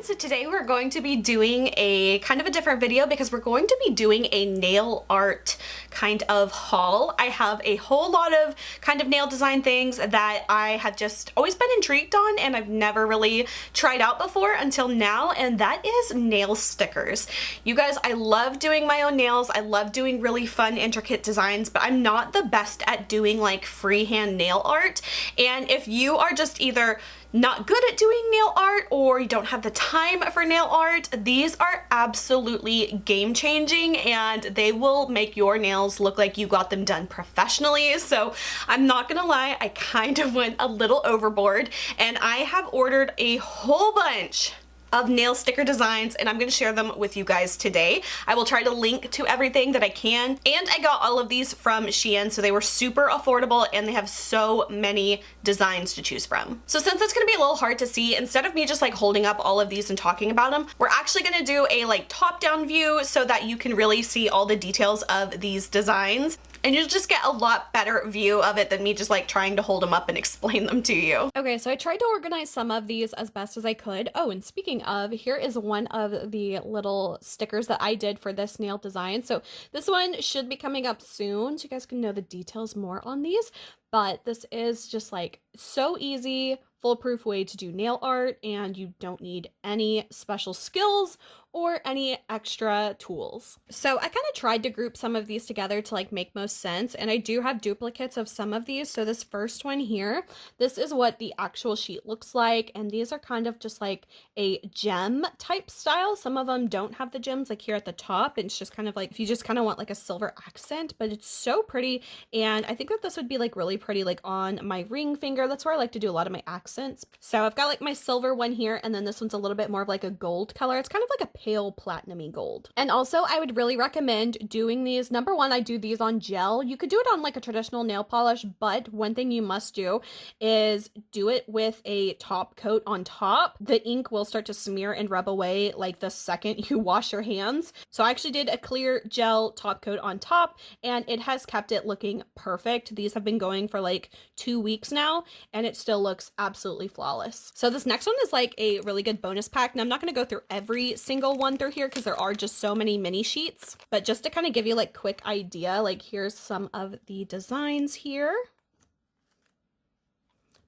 So today we're going to be doing a kind of a different video because we're going to be doing a nail art kind of haul. I have a whole lot of kind of nail design things that I have just always been intrigued on and I've never really tried out before until now, and that is nail stickers. You guys, I love doing my own nails. I love doing really fun, intricate designs, but I'm not the best at doing like freehand nail art. And if you are just either not good at doing nail art or you don't have the time for nail art, these are absolutely game changing and they will make your nails look like you got them done professionally. So I'm not gonna lie, I kind of went a little overboard and I have ordered a whole bunch of nail sticker designs and I'm going to share them with you guys today. I will try to link to everything that I can, and I got all of these from Shein, so they were super affordable and they have so many designs to choose from. So since it's going to be a little hard to see, instead of me just like holding up all of these and talking about them, we're actually going to do a like top-down view so that you can really see all the details of these designs. And you'll just get a lot better view of it than me just like trying to hold them up and explain them to you. Okay, so I tried to organize some of these as best as I could. Oh, and speaking of, here is one of the little stickers that I did for this nail design. So this one should be coming up soon, so you guys can know the details more on these. But this is just like so easy, foolproof way to do nail art, and you don't need any special skills or any extra tools. So I kind of tried to group some of these together to like make most sense, and I do have duplicates of some of these. So this first one here, this is what the actual sheet looks like, and these are kind of just like a gem type style. Some of them don't have the gems like here at the top, and it's just kind of like if you just kind of want like a silver accent, but it's so pretty. And I think that this would be like really pretty like on my ring finger. That's where I like to do a lot of my accents. So I've got like my silver one here, and then this one's a little bit more of like a gold color. It's kind of like a pale platinum-y gold. And also I would really recommend doing these. Number one, I do these on gel. You could do it on like a traditional nail polish, but one thing you must do is do it with a top coat on top. The ink will start to smear and rub away like the second you wash your hands. So I actually did a clear gel top coat on top, and it has kept it looking perfect. These have been going for like 2 weeks now, and it still looks absolutely flawless. So this next one is like a really good bonus pack. Now I'm not going to go through every single one through here because there are just so many mini sheets, but just to kind of give you like quick idea, like here's some of the designs here.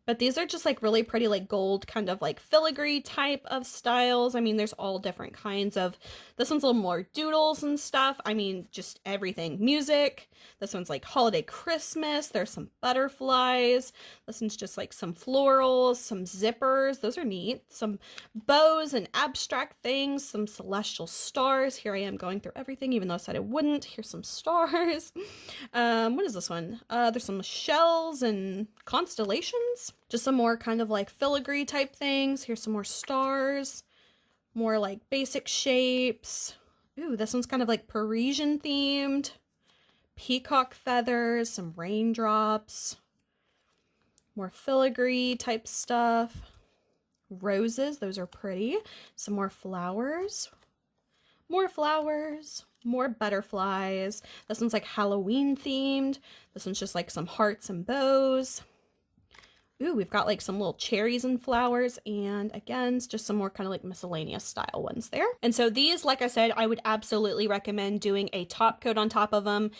But these are just like really pretty like gold kind of like filigree type of styles. I mean, there's all different kinds of, this one's a little more doodles and stuff. I mean, just everything. Music. This one's like holiday Christmas. There's some butterflies. This one's just like some florals, some zippers. Those are neat. Some bows and abstract things, some celestial stars. Here I am going through everything, even though I said I wouldn't. Here's some stars. What is this one? There's some shells and constellations. Just some more kind of like filigree type things. Here's some more stars, more like basic shapes. Ooh, this one's kind of like Parisian themed. Peacock feathers, some raindrops, more filigree type stuff. Roses, those are pretty. Some more flowers, more butterflies. This one's like Halloween themed. This one's just like some hearts and bows. Ooh, we've got like some little cherries and flowers, and again, it's just some more kind of like miscellaneous style ones there. And so these, like I said, I would absolutely recommend doing a top coat on top of them,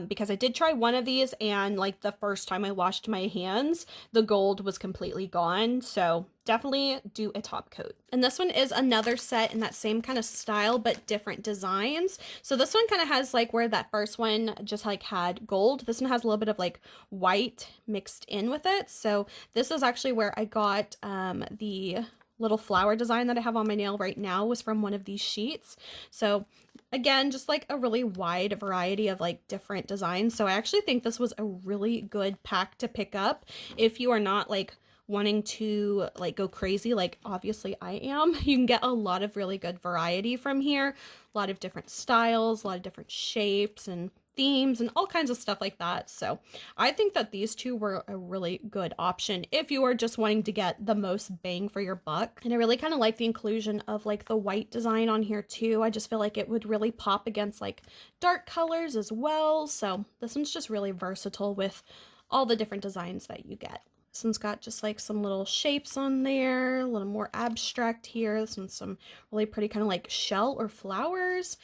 because I did try one of these, and like the first time I washed my hands, the gold was completely gone. So definitely do a top coat. And this one is another set in that same kind of style, but different designs. So this one kind of has like where that first one just like had gold. This one has a little bit of like white mixed in with it. So this is actually where I got the little flower design that I have on my nail right now was from one of these sheets. So again, just like a really wide variety of like different designs. So I actually think this was a really good pack to pick up if you are not like wanting to like go crazy like obviously I am. You can get a lot of really good variety from here, a lot of different styles, a lot of different shapes and themes and all kinds of stuff like that. So I think that these two were a really good option if you are just wanting to get the most bang for your buck. And I really kind of like the inclusion of like the white design on here too. I just feel like it would really pop against like dark colors as well. So this one's just really versatile with all the different designs that you get. This one's got just like some little shapes on there, a little more abstract here. This one's some really pretty kind of like shell or flowers.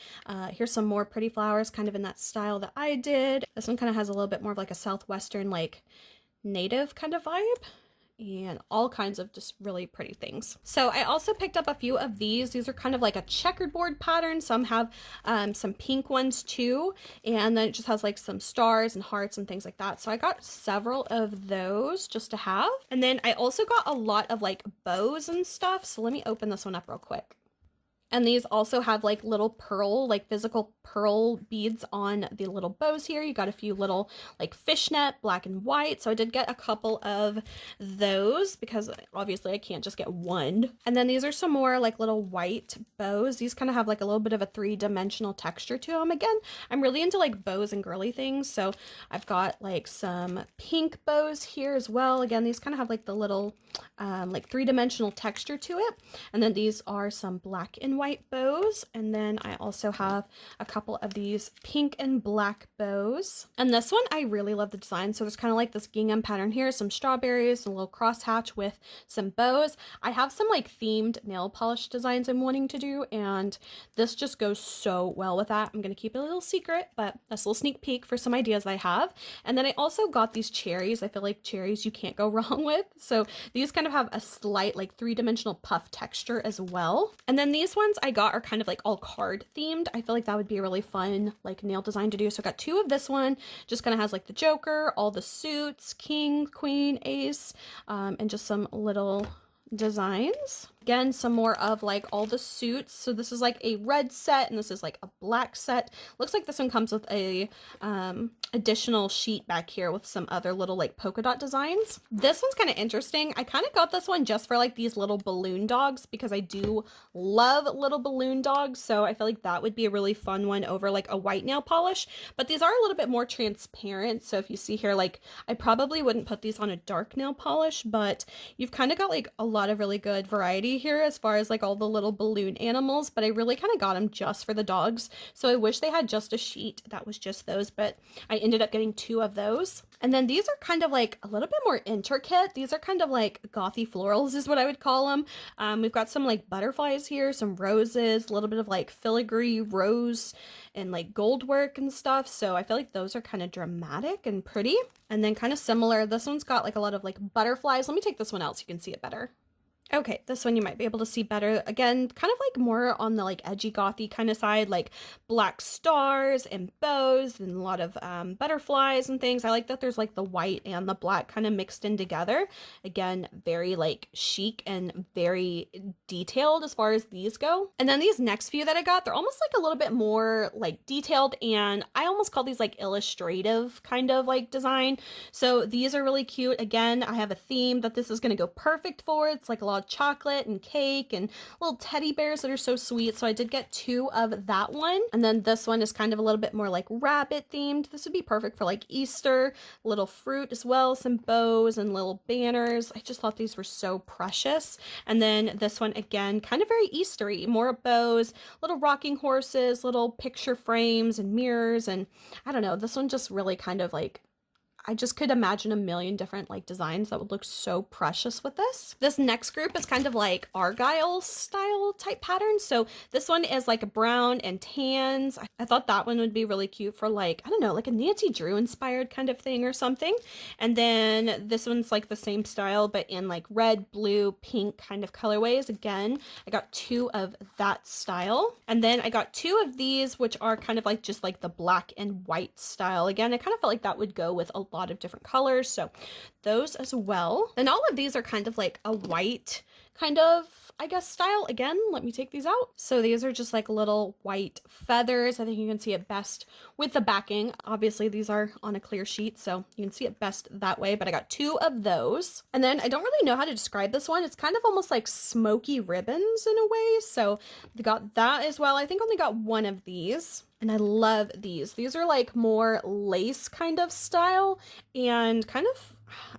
Here's some more pretty flowers kind of in that style that I did. This one kind of has a little bit more of like a southwestern like native kind of vibe, and all kinds of just really pretty things. So I also picked up a few of these. These are kind of like a checkerboard pattern. Some have some pink ones too, and then it just has like some stars and hearts and things like that. So I got several of those just to have. And then I also got a lot of like bows and stuff. So let me open this one up real quick. And these also have like little pearl, like physical pearl beads on the little bows here. You got a few little like fishnet, black and white. So I did get a couple of those because obviously I can't just get one. And then these are some more like little white bows. These kind of have like a little bit of a three-dimensional texture to them. Again, I'm really into like bows and girly things. So I've got like some pink bows here as well. Again, these kind of have like the little like three-dimensional texture to it. And then these are some black and white bows, and then I also have a couple of these pink and black bows. And this one I really love the design. So there's kind of like this gingham pattern here, some strawberries, a little crosshatch with some bows. I have some like themed nail polish designs I'm wanting to do, and this just goes so well with that. I'm gonna keep it a little secret, but that's a little sneak peek for some ideas I have. And then I also got these cherries. I feel like cherries you can't go wrong with. So these kind of have a slight like three-dimensional puff texture as well. And then these ones I got are kind of like all card themed. I feel like that would be a really fun like nail design to do. So I got two of this one, just kind of has like the Joker, all the suits, king, queen, ace, and just some little designs. Again, some more of like all the suits. So this is like a red set and this is like a black set. Looks like this one comes with a additional sheet back here with some other little like polka dot designs. This one's kind of interesting. I kind of got this one just for like these little balloon dogs because I do love little balloon dogs. So I feel like that would be a really fun one over like a white nail polish, but these are a little bit more transparent. So if you see here, like I probably wouldn't put these on a dark nail polish, but you've kind of got like a lot of really good variety here as far as like all the little balloon animals, but I really kind of got them just for the dogs. So I wish they had just a sheet that was just those, but I ended up getting two of those. And then these are kind of like a little bit more intricate. These are kind of like gothy florals is what I would call them. We've got some like butterflies here, some roses, a little bit of like filigree rose and like gold work and stuff. So I feel like those are kind of dramatic and pretty. And then kind of similar, this one's got like a lot of like butterflies. Let me take this one out so you can see it better. Okay, this one you might be able to see better. Again, kind of like more on the like edgy gothy kind of side, like black stars and bows and a lot of butterflies and things. I like that there's like the white and the black kind of mixed in together. Again, very like chic and very detailed as far as these go. And then these next few that I got, they're almost like a little bit more like detailed, and I almost call these like illustrative kind of like design. So these are really cute. Again, I have a theme that this is going to go perfect for. It's like a lot of chocolate and cake and little teddy bears that are so sweet. So I did get two of that one. And then this one is kind of a little bit more like rabbit themed. This would be perfect for like Easter, little fruit as well, some bows and little banners. I just thought these were so precious. And then this one again, kind of very Eastery, more bows, little rocking horses, little picture frames and mirrors. And I don't know, this one just really kind of like, I just could imagine a million different like designs that would look so precious with this. This next group is kind of like Argyle style type pattern. So this one is like a brown and tans. I thought that one would be really cute for like, I don't know, like a Nancy Drew inspired kind of thing or something. And then this one's like the same style, but in like red, blue, pink kind of colorways. Again, I got two of that style. And then I got two of these, which are kind of like just like the black and white style. Again, I kind of felt like that would go with a lot of different colors, so those as well. And all of these are kind of like a white kind of, I guess, style. Again, let me take these out. So these are just like little white feathers. I think you can see it best with the backing. Obviously these are on a clear sheet, so you can see it best that way, but I got two of those. And then I don't really know how to describe this one. It's kind of almost like smoky ribbons in a way, so they got that as well. I think I only got one of these. And I love these. These are like more lace kind of style and kind of,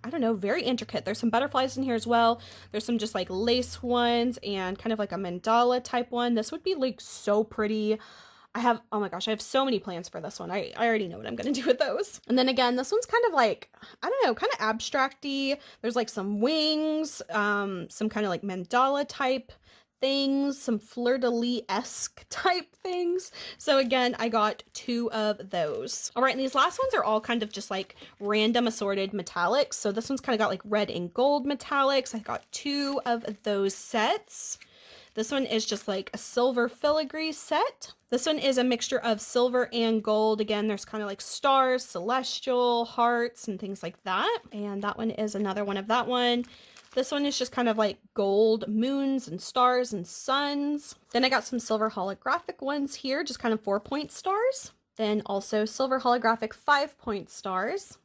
I don't know, very intricate. There's some butterflies in here as well. There's some just like lace ones and kind of like a mandala type one. This would be like so pretty I have, oh my gosh, I have so many plans for this one. I already know what I'm gonna do with those. And then again, this one's kind of like, I don't know, kind of abstract-y. There's like some wings, some kind of like mandala type things, some fleur-de-lis-esque type things. So again, I got 2 of those. All right, and these last ones are all kind of just like random assorted metallics. So this one's kind of got like red and gold metallics. I got 2 of those sets. This one is just like a silver filigree set. This one is a mixture of silver and gold. Again, there's kind of like stars, celestial, hearts, and things like that. And that one is another one of that one. This one is just kind of like gold moons and stars and suns. Then I got some silver holographic ones here, just kind of 4-point stars. Then also silver holographic 5-point stars.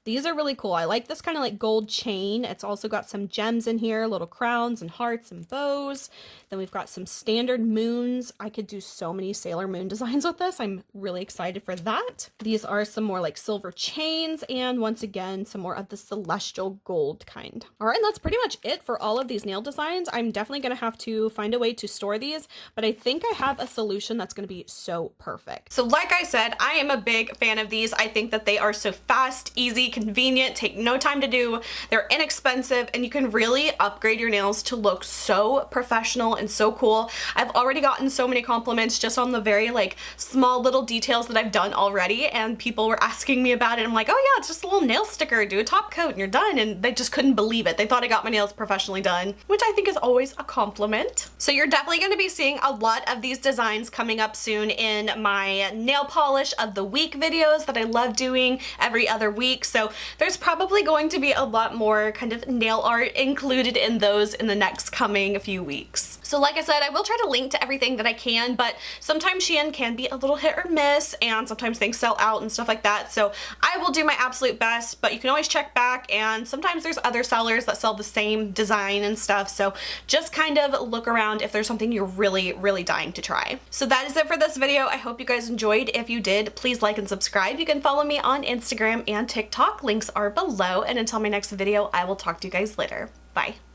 These are really cool. I like this kind of like gold chain. It's also got some gems in here, little crowns and hearts and bows. Then we've got some standard moons. I could do so many Sailor Moon designs with this. I'm really excited for that. These are some more like silver chains, and once again, some more of the celestial gold kind. All right, and that's pretty much it for all of these nail designs. I'm definitely gonna have to find a way to store these, but I think I have a solution that's gonna be so perfect. So like I said, I am a big fan of these. I think that they are so fast, easy, convenient, take no time to do. They're inexpensive, and you can really upgrade your nails to look so professional and so cool. I've already gotten so many compliments just on the very like small little details that I've done already, and people were asking me about it. I'm like, oh yeah, it's just a little nail sticker, do a top coat and you're done, and they just couldn't believe it. They thought I got my nails professionally done, which I think is always a compliment. So you're definitely going to be seeing a lot of these designs coming up soon in my nail polish of the week videos that I love doing every other week. So there's probably going to be a lot more kind of nail art included in those in the next coming few weeks. So like I said, I will try to link to everything that I can, but sometimes Shein can be a little hit or miss, and sometimes things sell out and stuff like that. So I will do my absolute best, but you can always check back, and sometimes there's other sellers that sell the same design and stuff. So just kind of look around if there's something you're really, really dying to try. So that is it for this video. I hope you guys enjoyed. If you did, please like and subscribe. You can follow me on Instagram and TikTok. Links are below, and until my next video, I will talk to you guys later. Bye.